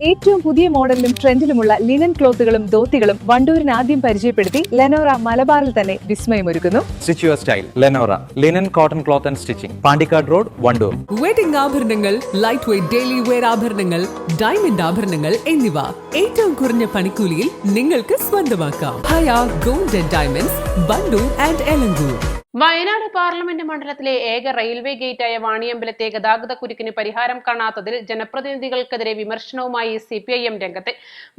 ഏറ്റവും പുതിയ മോഡലിലും ട്രെൻഡിലുമുള്ള ലിനൻ ക്ലോത്തുകളും ധോത്തികളും വണ്ടൂരിന് ആദ്യം പരിചയപ്പെടുത്തി ലെനോറ മലബാറിൽ തന്നെ വിസ്മയമൊരുക്കുന്നു. Stitch your style Lenora linen cotton cloth and stitching, Pandikkad road, Wandoor. Wedding ആഭരണങ്ങൾ, ലൈറ്റ് വെയ്റ്റ് ഡെയിലി വെയർ ആഭരണങ്ങൾ, ഡയമണ്ട് ആഭരണങ്ങൾ എന്നിവ ഏറ്റവും കുറഞ്ഞ പണിക്കൂലിയിൽ നിങ്ങൾക്ക് സ്വന്തമാക്കാം. Haya gold and diamonds, Wandoor and Elankur. Wayanad parliament മണ്ഡലത്തിലെ ഏക റെയിൽവേ ഗേറ്റായ വാണിയമ്പലത്തെ ഗതാഗത കുരുക്കിന് പരിഹാരം കാണാത്തതിൽ ജനപ്രതിനിധികൾക്കെതിരെ വിമർശനവുമായി CPIM രംഗത്ത്.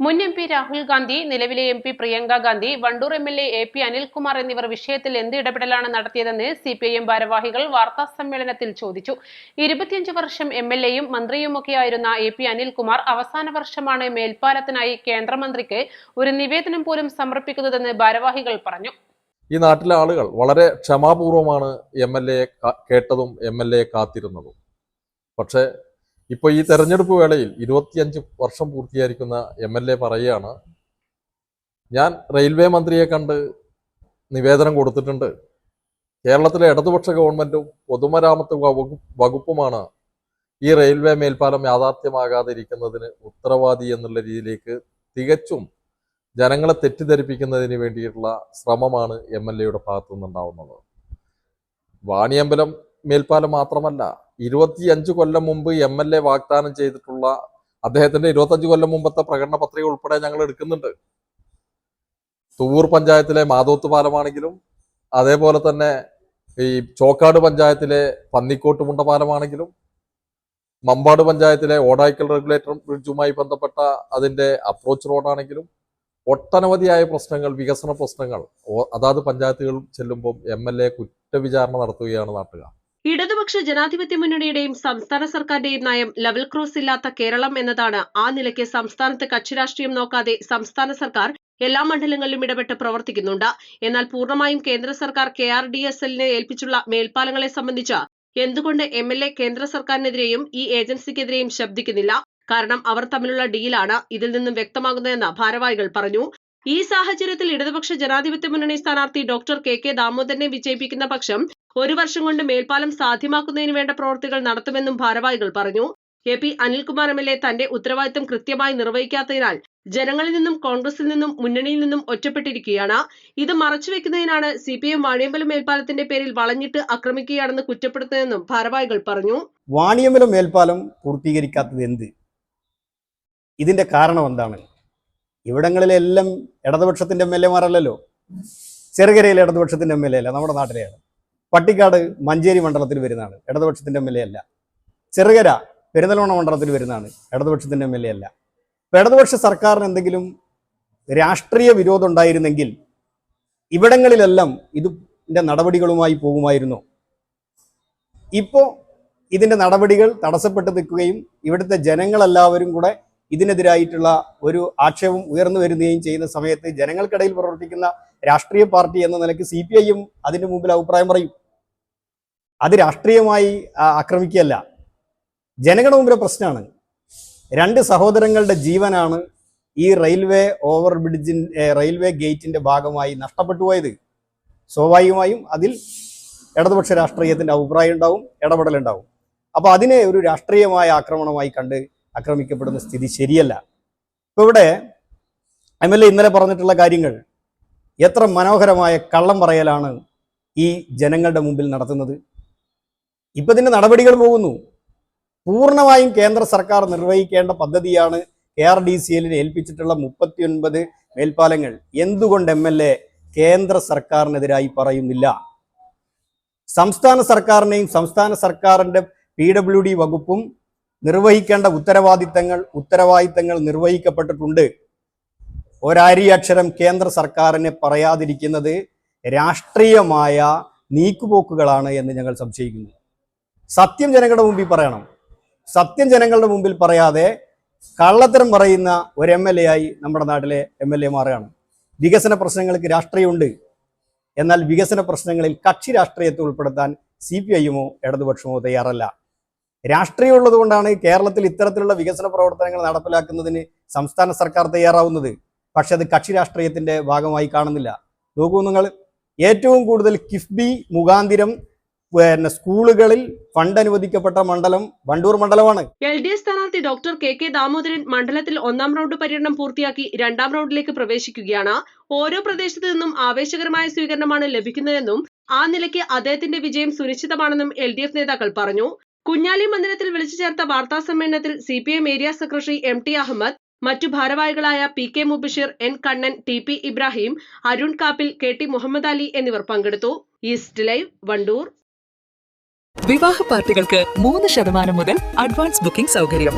മുൻ MP രാഹുൽ ഗാന്ധി, നിലവിലെ MP Priyanka Gandhi, Wandoor MLA AP Anilkumar എന്നിവർ വിഷയത്തിൽ എന്ത് ഇടപെടലാണ് നടത്തിയതെന്ന് CPIM ഭാരവാഹികൾ വാർത്താസമ്മേളനത്തിൽ ചോദിച്ചു. 25 വർഷം MLAയും മന്ത്രിയുമൊക്കെയായിരുന്ന AP അനിൽകുമാർ അവസാന വർഷമാണ് മേൽപ്പാലത്തിനായി കേന്ദ്രമന്ത്രിക്ക് ഒരു നിവേദനം പോലും സമർപ്പിക്കുന്നതെന്ന് ഭാരവാഹികൾ പറഞ്ഞു. ഈ നാട്ടിലെ ആളുകൾ വളരെ ക്ഷമാപൂർവമാണ് MLA കേട്ടതും MLA കാത്തിരുന്നതും. പക്ഷേ ഇപ്പോൾ ഈ തെരഞ്ഞെടുപ്പ് വേളയിൽ 25 വർഷം പൂർത്തിയായിരിക്കുന്ന MLA പറയുകയാണ്, ഞാൻ റെയിൽവേ മന്ത്രിയെ കണ്ട് നിവേദനം കൊടുത്തിട്ടുണ്ട്. കേരളത്തിലെ ഇടതുപക്ഷ ഗവൺമെൻറ്റും പൊതുമരാമത്ത് വകുപ്പുമാണ് ഈ റെയിൽവേ മേൽപ്പാലം യാഥാർത്ഥ്യമാകാതിരിക്കുന്നതിന് ഉത്തരവാദി എന്നുള്ള രീതിയിലേക്ക് തികച്ചും ജനങ്ങളെ തെറ്റിദ്ധരിപ്പിക്കുന്നതിന് വേണ്ടിയിട്ടുള്ള ശ്രമമാണ് MLAയുടെ ഭാഗത്തു നിന്നുണ്ടാവുന്നത്. വാണിയമ്പലം മേൽപ്പാലം മാത്രമല്ല, 25 കൊല്ലം മുമ്പ് MLA വാഗ്ദാനം ചെയ്തിട്ടുള്ള അദ്ദേഹത്തിന്റെ 25 കൊല്ലം മുമ്പത്തെ പ്രകടന പത്രിക ഉൾപ്പെടെ ഞങ്ങൾ എടുക്കുന്നുണ്ട്. തുവൂർ പഞ്ചായത്തിലെ മാതോത്ത് പാലമാണെങ്കിലും, അതേപോലെ തന്നെ ഈ ചോക്കാട് പഞ്ചായത്തിലെ പന്നിക്കോട്ടുമുണ്ട പാലമാണെങ്കിലും, മമ്പാട് പഞ്ചായത്തിലെ ഓടായിക്കൽ റെഗുലേറ്റർ ബ്രിഡ്ജുമായി ബന്ധപ്പെട്ട അതിന്റെ അപ്രോച്ച് റോഡാണെങ്കിലും, ഒട്ടനവധിയായ പ്രശ്നങ്ങൾ, വികസന പ്രശ്നങ്ങൾ അതാത് പഞ്ചായത്തുകൾ ചെല്ലുമ്പോൾ MLA കുറ്റവിചാരണ നടത്തുകയാണ് നാട്ടുകാർ. ഇടതുപക്ഷ ജനാധിപത്യ മുന്നണിയുടെയും സംസ്ഥാന സർക്കാരിന്റെയും നയം ലെവൽ ക്രോസ് ഇല്ലാത്ത കേരളം എന്നതാണ്. ആ നിലയ്ക്ക് സംസ്ഥാനത്ത് കക്ഷി രാഷ്ട്രീയം നോക്കാതെ സംസ്ഥാന സർക്കാർ എല്ലാ മണ്ഡലങ്ങളിലും ഇടപെട്ട് പ്രവർത്തിക്കുന്നുണ്ട്. എന്നാൽ പൂർണ്ണമായും കേന്ദ്ര സർക്കാർ KRDSLനെ ഏൽപ്പിച്ചുള്ള മേൽപ്പാലങ്ങളെ സംബന്ധിച്ച് എന്തുകൊണ്ട് MLA കേന്ദ്ര സർക്കാരിനെതിരെയും ഈ ഏജൻസിക്കെതിരെയും ശബ്ദിക്കുന്നില്ല? കാരണം അവർ തമ്മിലുള്ള ഡീലാണ് ഇതിൽ നിന്നും വ്യക്തമാകുന്നതെന്ന് ഭാരവാഹികൾ പറഞ്ഞു. ഈ സാഹചര്യത്തിൽ ഇടതുപക്ഷ ജനാധിപത്യ മുന്നണി സ്ഥാനാർത്ഥി ഡോക്ടർ KK ദാമോദരനെ വിജയിപ്പിക്കുന്ന പക്ഷം 1 വർഷം കൊണ്ട് മേൽപ്പാലം സാധ്യമാക്കുന്നതിന് വേണ്ട പ്രവൃത്തികൾ നടത്തുമെന്നും ഭാരവാഹികൾ പറഞ്ഞു. AP അനിൽകുമാർ MLA തന്റെ ഉത്തരവാദിത്തം കൃത്യമായി നിർവഹിക്കാത്തതിനാൽ ജനങ്ങളിൽ നിന്നും കോൺഗ്രസിൽ നിന്നും മുന്നണിയിൽ നിന്നും ഒറ്റപ്പെട്ടിരിക്കുകയാണ്. ഇത് മറച്ചുവെക്കുന്നതിനാണ് CPIM വാണിയമ്പലം മേൽപ്പാലത്തിന്റെ പേരിൽ വളഞ്ഞിട്ട് ആക്രമിക്കുകയാണെന്ന് കുറ്റപ്പെടുത്തുന്നതെന്നും ഭാരവാഹികൾ പറഞ്ഞു. വാണിയമ്പലം മേൽപ്പാലം പൂർത്തീകരിക്കാത്തത് എന്ത്? ഇതിന്റെ കാരണം എന്താണ്? ഇവിടങ്ങളിലെല്ലാം ഇടതുപക്ഷത്തിന്റെ MLA-മാരല്ലോ. ചെറുകരയിലെ ഇടതുപക്ഷത്തിന്റെ MLA അല്ല, നമ്മുടെ നാട്ടിലെയാണ്. പട്ടിക്കാട് മഞ്ചേരി മണ്ഡലത്തിൽ വരുന്നതാണ്, ഇടതുപക്ഷത്തിന്റെ MLA അല്ല. ചെറുകര പെരുന്തൽമണ്ണ മണ്ഡലത്തിൽ വരുന്നതാണ്, ഇടതുപക്ഷത്തിന്റെ MLA അല്ല. ഇപ്പൊ ഇടതുപക്ഷ സർക്കാരിന് എന്തെങ്കിലും രാഷ്ട്രീയ വിരോധം ഉണ്ടായിരുന്നെങ്കിൽ ഇവിടങ്ങളിലെല്ലാം ഇതിന്റെ നടപടികളുമായി പോകുമായിരുന്നു. ഇപ്പോൾ ഇതിന്റെ നടപടികൾ തടസ്സപ്പെട്ട് നിൽക്കുകയും ഇവിടുത്തെ ജനങ്ങളെല്ലാവരും കൂടെ ഇതിനെതിരായിട്ടുള്ള ഒരു ആക്ഷേപം ഉയർന്നു വരികയും ചെയ്യുന്ന സമയത്ത് ജനങ്ങൾക്കിടയിൽ പ്രവർത്തിക്കുന്ന രാഷ്ട്രീയ പാർട്ടി എന്ന നിലയ്ക്ക് CPIM അതിന്റെ മുമ്പിൽ അഭിപ്രായം പറയും. അത് രാഷ്ട്രീയമായി ആക്രമിക്കുകയല്ല, ജനങ്ങളുടെ മുമ്പിലെ പ്രശ്നമാണ്. 2 സഹോദരങ്ങളുടെ ജീവനാണ് ഈ റെയിൽവേ ഗേറ്റിന്റെ ഭാഗമായി നഷ്ടപ്പെട്ടു പോയത്. സ്വാഭാവികമായും അതിൽ ഇടതുപക്ഷ രാഷ്ട്രീയത്തിന്റെ അഭിപ്രായം ഉണ്ടാവും, ഇടപെടലുണ്ടാവും. അപ്പൊ അതിനെ ഒരു രാഷ്ട്രീയമായ ആക്രമണമായി കണ്ട് ആക്രമിക്കപ്പെടുന്ന സ്ഥിതി ശരിയല്ല. ഇപ്പൊ ഇവിടെ MLA ഇന്നലെ പറഞ്ഞിട്ടുള്ള കാര്യങ്ങൾ എത്ര മനോഹരമായ കള്ളം പറയലാണ് ഈ ജനങ്ങളുടെ മുമ്പിൽ നടത്തുന്നത്. ഇപ്പൊ ഇതിന്റെ നടപടികൾ പോകുന്നു. പൂർണ്ണമായും കേന്ദ്ര സർക്കാർ നിർവഹിക്കേണ്ട പദ്ധതിയാണ് KRDCLനെ ഏൽപ്പിച്ചിട്ടുള്ള 39 മേൽപ്പാലങ്ങൾ. എന്തുകൊണ്ട് MLA കേന്ദ്ര സർക്കാരിനെതിരായി പറയുന്നില്ല? സംസ്ഥാന സർക്കാരിനെയും സംസ്ഥാന സർക്കാരിന്റെ PWD വകുപ്പും നിർവഹിക്കേണ്ട ഉത്തരവാദിത്തങ്ങൾ നിർവഹിക്കപ്പെട്ടിട്ടുണ്ട്. ഒരക്ഷരം കേന്ദ്ര സർക്കാരിനെ പറയാതിരിക്കുന്നത് രാഷ്ട്രീയമായ നീക്കുപോക്കുകളാണ് എന്ന് ഞങ്ങൾ സംശയിക്കുന്നു. സത്യം ജനങ്ങളുടെ മുമ്പിൽ പറയണം. സത്യം ജനങ്ങളുടെ മുമ്പിൽ പറയാതെ കള്ളത്തരം പറയുന്ന ഒരു MLA ആയി നമ്മുടെ നാട്ടിലെ MLA മാറുകയാണ്. വികസന പ്രശ്നങ്ങൾക്ക് രാഷ്ട്രീയമുണ്ട്, എന്നാൽ വികസന പ്രശ്നങ്ങളിൽ കക്ഷി രാഷ്ട്രീയത്തെ ഉൾപ്പെടുത്താൻ CPIMോ ഇടതുപക്ഷമോ തയ്യാറല്ല. രാഷ്ട്രീയം ഉള്ളത് കൊണ്ടാണ് കേരളത്തിൽ ഇത്തരത്തിലുള്ള വികസന പ്രവർത്തനങ്ങൾ നടപ്പിലാക്കുന്നതിന് സംസ്ഥാന സർക്കാർ തയ്യാറാവുന്നത്. പക്ഷെ അത് കക്ഷി രാഷ്ട്രീയത്തിന്റെ ഭാഗമായി കാണുന്നില്ല. നോക്കൂ, നിങ്ങൾ ഏറ്റവും കൂടുതൽ കിഫ്ബി മുഖാന്തിരം പിന്നെ സ്കൂളുകളിൽ ഫണ്ട് അനുവദിക്കപ്പെട്ട മണ്ഡലം വണ്ടൂർ മണ്ഡലമാണ്. LDF സ്ഥാനാർത്ഥി ഡോക്ടർ KK ദാമോദരൻ മണ്ഡലത്തിൽ 1ാം റൗണ്ട് പര്യടനം പൂർത്തിയാക്കി 2ാം റൗണ്ടിലേക്ക് പ്രവേശിക്കുകയാണ്. ഓരോ പ്രദേശത്തു നിന്നും ആവേശകരമായ സ്വീകരണമാണ് ലഭിക്കുന്നതെന്നും ആ നിലയ്ക്ക് അദ്ദേഹത്തിന്റെ വിജയം സുനിശ്ചിതമാണെന്നും LDF നേതാക്കൾ പറഞ്ഞു. കുഞ്ഞാലി മന്ദിരത്തിൽ വിളിച്ചു ചേർത്ത വാർത്താ സമ്മേളനത്തിൽ CPM area secretary MT Ahmed, മറ്റു ഭാരവാഹികളായ PK Mubashir, N Kannan, TP Ibrahim, Arun Kappil, KT Muhammad Ali എന്നിവർ പങ്കെടുത്തു. East live, Wandoor. വിവാഹ പാർട്ടികൾക്ക് 3% മുതൽ അഡ്വാൻസ് ബുക്കിംഗ് സൗകര്യം.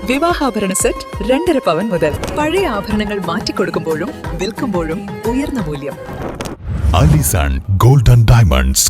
വിവാഹാഭരണ സെറ്റ് 2.5 പവൻ മുതൽ. പഴയ ആഭരണങ്ങൾ മാറ്റിക്കൊടുക്കുമ്പോഴും വിൽക്കുമ്പോഴും ഉയർന്ന മൂല്യം. Allison gold and diamonds,